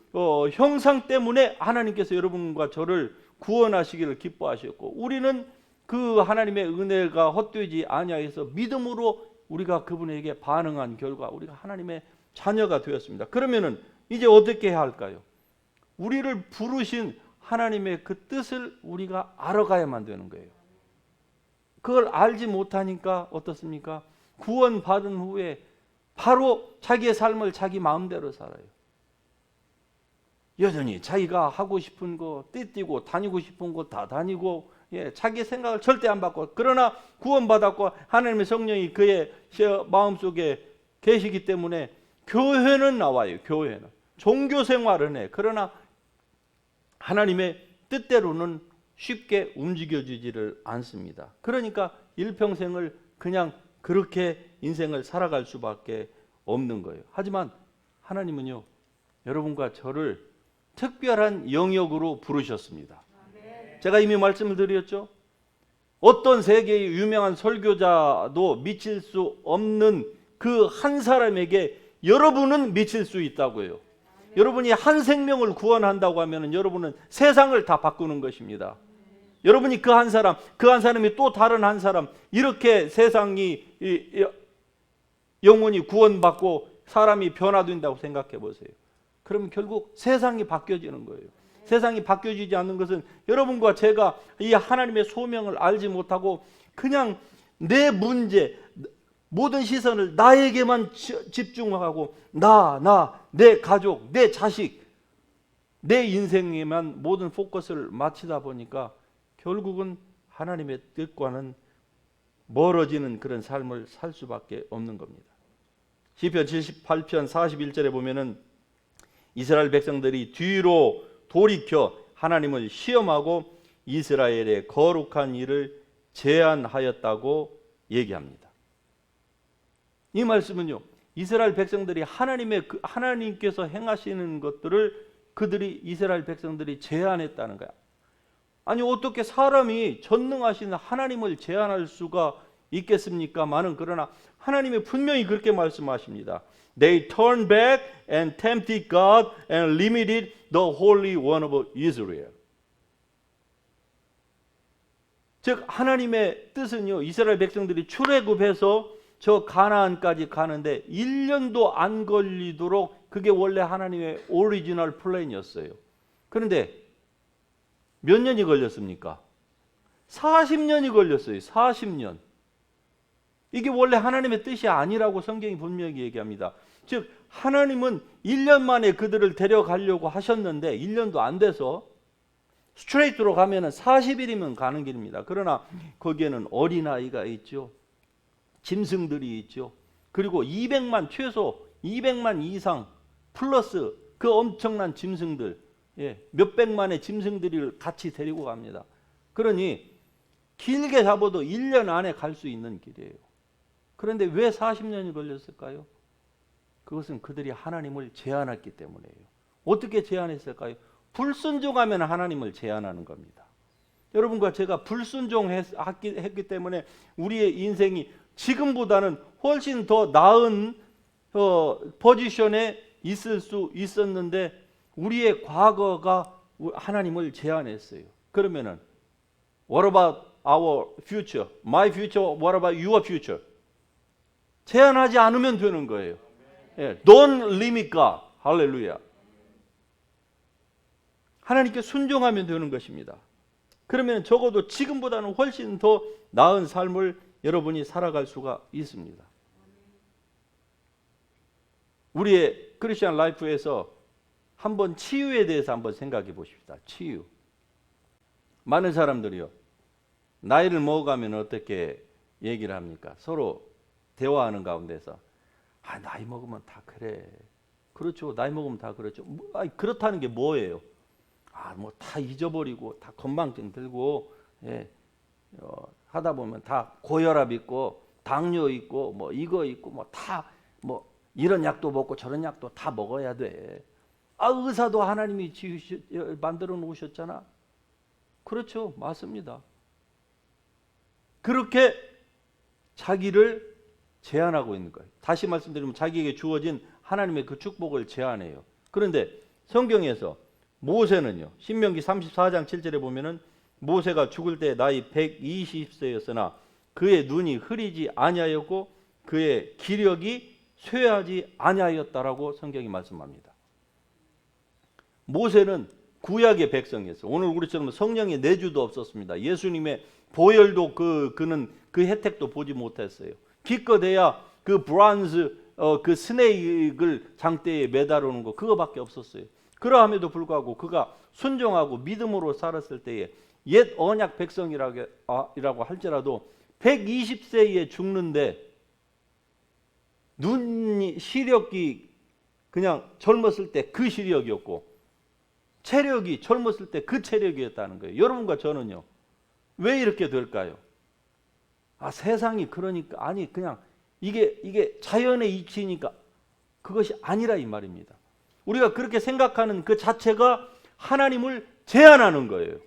형상 때문에 하나님께서 여러분과 저를 구원하시기를 기뻐하셨고, 우리는 그 하나님의 은혜가 헛되지 아니하여서 믿음으로 우리가 그분에게 반응한 결과 우리가 하나님의 자녀가 되었습니다. 그러면은 이제 어떻게 해야 할까요? 우리를 부르신 하나님의 그 뜻을 우리가 알아가야만 되는 거예요. 그걸 알지 못하니까 어떻습니까? 구원받은 후에 바로 자기의 삶을 자기 마음대로 살아요. 여전히 자기가 하고 싶은 거, 띠뛰고 다니고 싶은 거 다 다니고, 자기의 생각을 절대 안 바꿔. 그러나 구원받았고 하나님의 성령이 그의 마음속에 계시기 때문에 교회는 나와요. 교회는. 종교 생활은 해. 그러나 하나님의 뜻대로는 쉽게 움직여지지를 않습니다. 그러니까 일평생을 그냥 그렇게 인생을 살아갈 수밖에 없는 거예요. 하지만 하나님은요, 여러분과 저를 특별한 영역으로 부르셨습니다. 제가 이미 말씀을 드렸죠. 어떤 세계의 유명한 설교자도 미칠 수 없는 그 한 사람에게 여러분은 미칠 수 있다고요. 여러분이 한 생명을 구원한다고 하면 여러분은 세상을 다 바꾸는 것입니다. 여러분이 그 한 사람이 또 다른 한 사람, 이렇게 세상이 영혼이 구원받고 사람이 변화된다고 생각해 보세요. 그러면 결국 세상이 바뀌어지는 거예요. 세상이 바뀌어지지 않는 것은 여러분과 제가 이 하나님의 소명을 알지 못하고 그냥 내 문제, 모든 시선을 나에게만 집중하고 내 가족, 내 자식, 내 인생에만 모든 포커스를 맞추다 보니까 결국은 하나님의 뜻과는 멀어지는 그런 삶을 살 수밖에 없는 겁니다. 시편 78편 41절에 보면은 이스라엘 백성들이 뒤로 돌이켜 하나님을 시험하고 이스라엘의 거룩한 일을 제한하였다고 얘기합니다. 이 말씀은요, 이스라엘 백성들이 하나님께서 행하시는 것들을 이스라엘 백성들이 제한했다는 거야. 아니 어떻게 사람이 전능하신 하나님을 제한할 수가 있겠습니까마는, 그러나 하나님이 분명히 그렇게 말씀하십니다. They turned back and tempted God and limited the Holy One of Israel. 즉 하나님의 뜻은요, 이스라엘 백성들이 출애굽해서 저 가나안까지 가는데 1년도 안 걸리도록 그게 원래 하나님의 오리지널 플랜이었어요. 그런데 몇 년이 걸렸습니까? 40년이 걸렸어요. 40년. 이게 원래 하나님의 뜻이 아니라고 성경이 분명히 얘기합니다. 즉 하나님은 1년 만에 그들을 데려가려고 하셨는데 1년도 안 돼서 스트레이트로 가면 40일이면 가는 길입니다. 그러나 거기에는 어린아이가 있죠. 짐승들이 있죠. 그리고 최소 200만 이상 플러스 그 엄청난 짐승들, 몇백만의 짐승들을 같이 데리고 갑니다. 그러니 길게 잡아도 1년 안에 갈 수 있는 길이에요. 그런데 왜 40년이 걸렸을까요? 그것은 그들이 하나님을 제한했기 때문이에요. 어떻게 제한했을까요? 불순종하면 하나님을 제한하는 겁니다. 여러분과 제가 불순종했기 때문에 우리의 인생이 지금보다는 훨씬 더 나은 포지션에 있을 수 있었는데 우리의 과거가 하나님을 제한했어요. 그러면은 What about our future? My future? What about your future? 제한하지 않으면 되는 거예요. Don't limit God. 할렐루야. 하나님께 순종하면 되는 것입니다. 그러면 적어도 지금보다는 훨씬 더 나은 삶을 여러분이 살아갈 수가 있습니다. 우리의 크리스천 라이프에서 한번 치유에 대해서 한번 생각해 보십시다. 치유. 많은 사람들이요, 나이를 먹어가면 어떻게 얘기를 합니까? 서로 대화하는 가운데서 나이 먹으면 다 그래. 그렇죠. 나이 먹으면 다 그렇죠. 그렇다는 게 뭐예요? 뭐 다 잊어버리고 다 건망증 들고 하다 보면 다 고혈압 있고 당뇨 있고 뭐 이거 있고 뭐 다 뭐 이런 약도 먹고 저런 약도 다 먹어야 돼. 의사도 하나님이 만들어 놓으셨잖아. 그렇죠. 맞습니다. 그렇게 자기를 제한하고 있는 거예요. 다시 말씀드리면 자기에게 주어진 하나님의 그 축복을 제한해요. 그런데 성경에서 모세는요, 신명기 34장 7절에 보면은 모세가 죽을 때 나이 120세였으나 그의 눈이 흐리지 아니하였고 그의 기력이 쇠하지 아니하였다라고 성경이 말씀합니다. 모세는 구약의 백성이었어요. 오늘 우리처럼 성령의 내주도 없었습니다. 예수님의 보혈도 그는 그 혜택도 보지 못했어요. 기껏해야 그 브론즈 그 스네이크를 장대에 매달아 놓은 거 그거밖에 없었어요. 그러함에도 불구하고 그가 순종하고 믿음으로 살았을 때에 옛 언약 백성이라고 할지라도 120세에 죽는데 시력이 그냥 젊었을 때 그 시력이었고 체력이 젊었을 때 그 체력이었다는 거예요. 여러분과 저는요. 왜 이렇게 될까요? 세상이 그러니까 아니 그냥 이게 자연의 이치니까 그것이 아니라 이 말입니다. 우리가 그렇게 생각하는 그 자체가 하나님을 제한하는 거예요.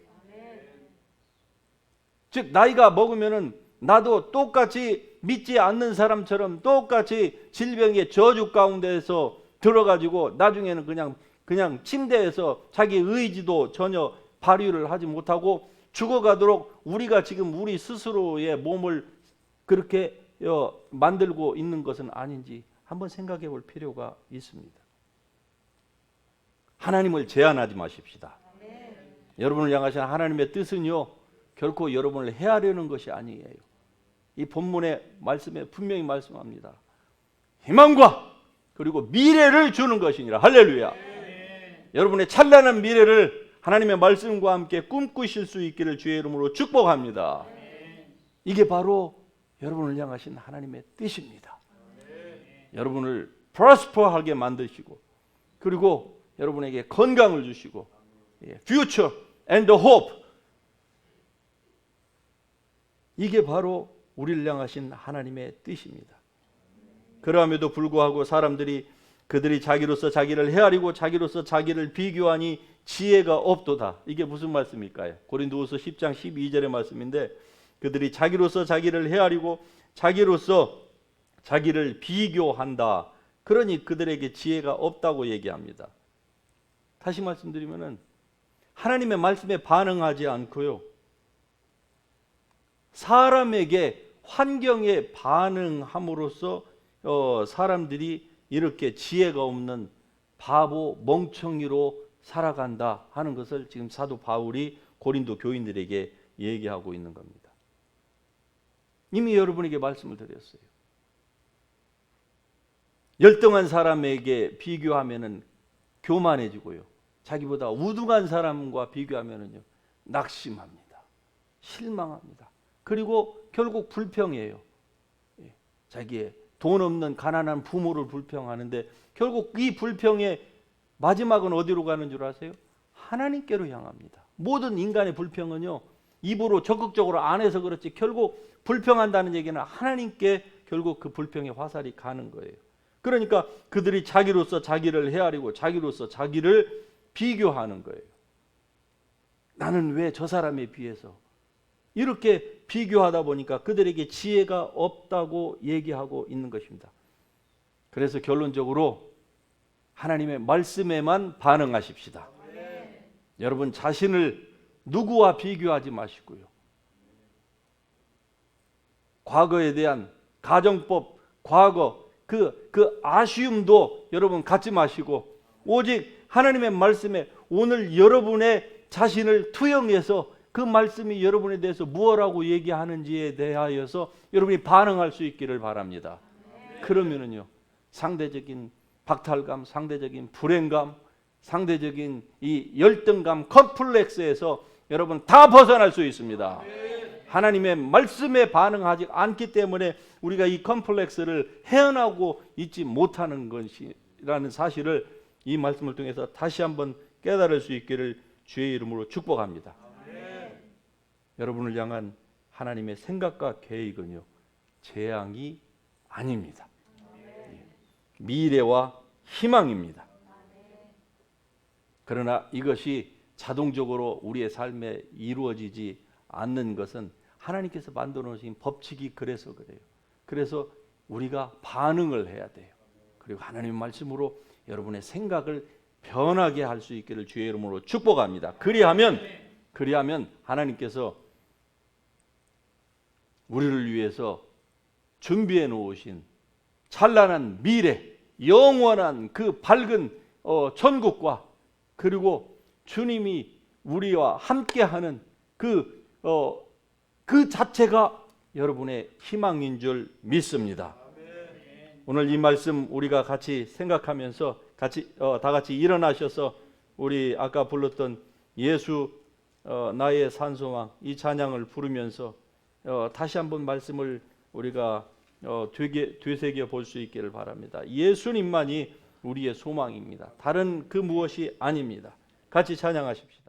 즉 나이가 먹으면은 나도 똑같이 믿지 않는 사람처럼 똑같이 질병의 저주 가운데에서 들어가지고 나중에는 그냥 침대에서 자기 의지도 전혀 발휘를 하지 못하고 죽어가도록 우리가 지금 우리 스스로의 몸을 그렇게 만들고 있는 것은 아닌지 한번 생각해 볼 필요가 있습니다. 하나님을 제한하지 마십시다. 여러분을 향하신 하나님의 뜻은요 결코 여러분을 해하려는 것이 아니에요. 이 본문의 말씀에 분명히 말씀합니다. 희망과 그리고 미래를 주는 것이니라. 할렐루야. 여러분의 찬란한 미래를 하나님의 말씀과 함께 꿈꾸실 수 있기를 주의 이름으로 축복합니다. 이게 바로 여러분을 향하신 하나님의 뜻입니다. 여러분을 프로스퍼하게 만드시고 그리고 여러분에게 건강을 주시고 future and the hope 이게 바로 우리를 향하신 하나님의 뜻입니다. 그러함에도 불구하고 그들이 자기로서 자기를 헤아리고 자기로서 자기를 비교하니 지혜가 없도다. 이게 무슨 말씀일까요? 고린도후서 10장 12절의 말씀인데 그들이 자기로서 자기를 헤아리고 자기로서 자기를 비교한다. 그러니 그들에게 지혜가 없다고 얘기합니다. 다시 말씀드리면은 하나님의 말씀에 반응하지 않고요. 사람에게 환경에 반응함으로써 사람들이 이렇게 지혜가 없는 바보 멍청이로 살아간다 하는 것을 지금 사도 바울이 고린도 교인들에게 얘기하고 있는 겁니다. 이미 여러분에게 말씀을 드렸어요. 열등한 사람에게 비교하면은 교만해지고요. 자기보다 우등한 사람과 비교하면은요 낙심합니다. 실망합니다. 그리고 결국 불평해요. 자기의 돈 없는 가난한 부모를 불평하는데 결국 이 불평의 마지막은 어디로 가는 줄 아세요? 하나님께로 향합니다. 모든 인간의 불평은요 입으로 적극적으로 안 해서 그렇지 결국 불평한다는 얘기는 하나님께 결국 그 불평의 화살이 가는 거예요. 그러니까 그들이 자기로서 자기를 헤아리고 자기로서 자기를 비교하는 거예요. 나는 왜 저 사람에 비해서 이렇게 비교하다 보니까 그들에게 지혜가 없다고 얘기하고 있는 것입니다. 그래서 결론적으로 하나님의 말씀에만 반응하십시다. 여러분 자신을 누구와 비교하지 마시고요. 과거에 대한 가정법, 과거 그 아쉬움도 여러분 갖지 마시고 오직 하나님의 말씀에 오늘 여러분의 자신을 투영해서 그 말씀이 여러분에 대해서 무엇라고 얘기하는지에 대하여서 여러분이 반응할 수 있기를 바랍니다. 그러면은요 상대적인 박탈감, 상대적인 불행감, 상대적인 이 열등감, 컴플렉스에서 여러분 다 벗어날 수 있습니다. 하나님의 말씀에 반응하지 않기 때문에 우리가 이 컴플렉스를 헤어나고 있지 못하는 것이라는 사실을 이 말씀을 통해서 다시 한번 깨달을 수 있기를 주의 이름으로 축복합니다. 여러분을 향한 하나님의 생각과 계획은요 재앙이 아닙니다. 미래와 희망입니다. 그러나 이것이 자동적으로 우리의 삶에 이루어지지 않는 것은 하나님께서 만들어 놓으신 법칙이 그래서 그래요. 그래서 우리가 반응을 해야 돼요. 그리고 하나님의 말씀으로 여러분의 생각을 변하게 할 수 있기를 주의 이름으로 축복합니다. 그리하면 하나님께서 우리를 위해서 준비해 놓으신 찬란한 미래, 영원한 그 밝은 천국과 그리고 주님이 우리와 함께하는 그 자체가 여러분의 희망인 줄 믿습니다. 오늘 이 말씀 우리가 같이 생각하면서 다 같이 일어나셔서 우리 아까 불렀던 예수 나의 산소망 이 찬양을 부르면서 다시 한번 말씀을 우리가 되새겨 볼 수 있기를 바랍니다. 예수님만이 우리의 소망입니다. 다른 그 무엇이 아닙니다. 같이 찬양하십시다.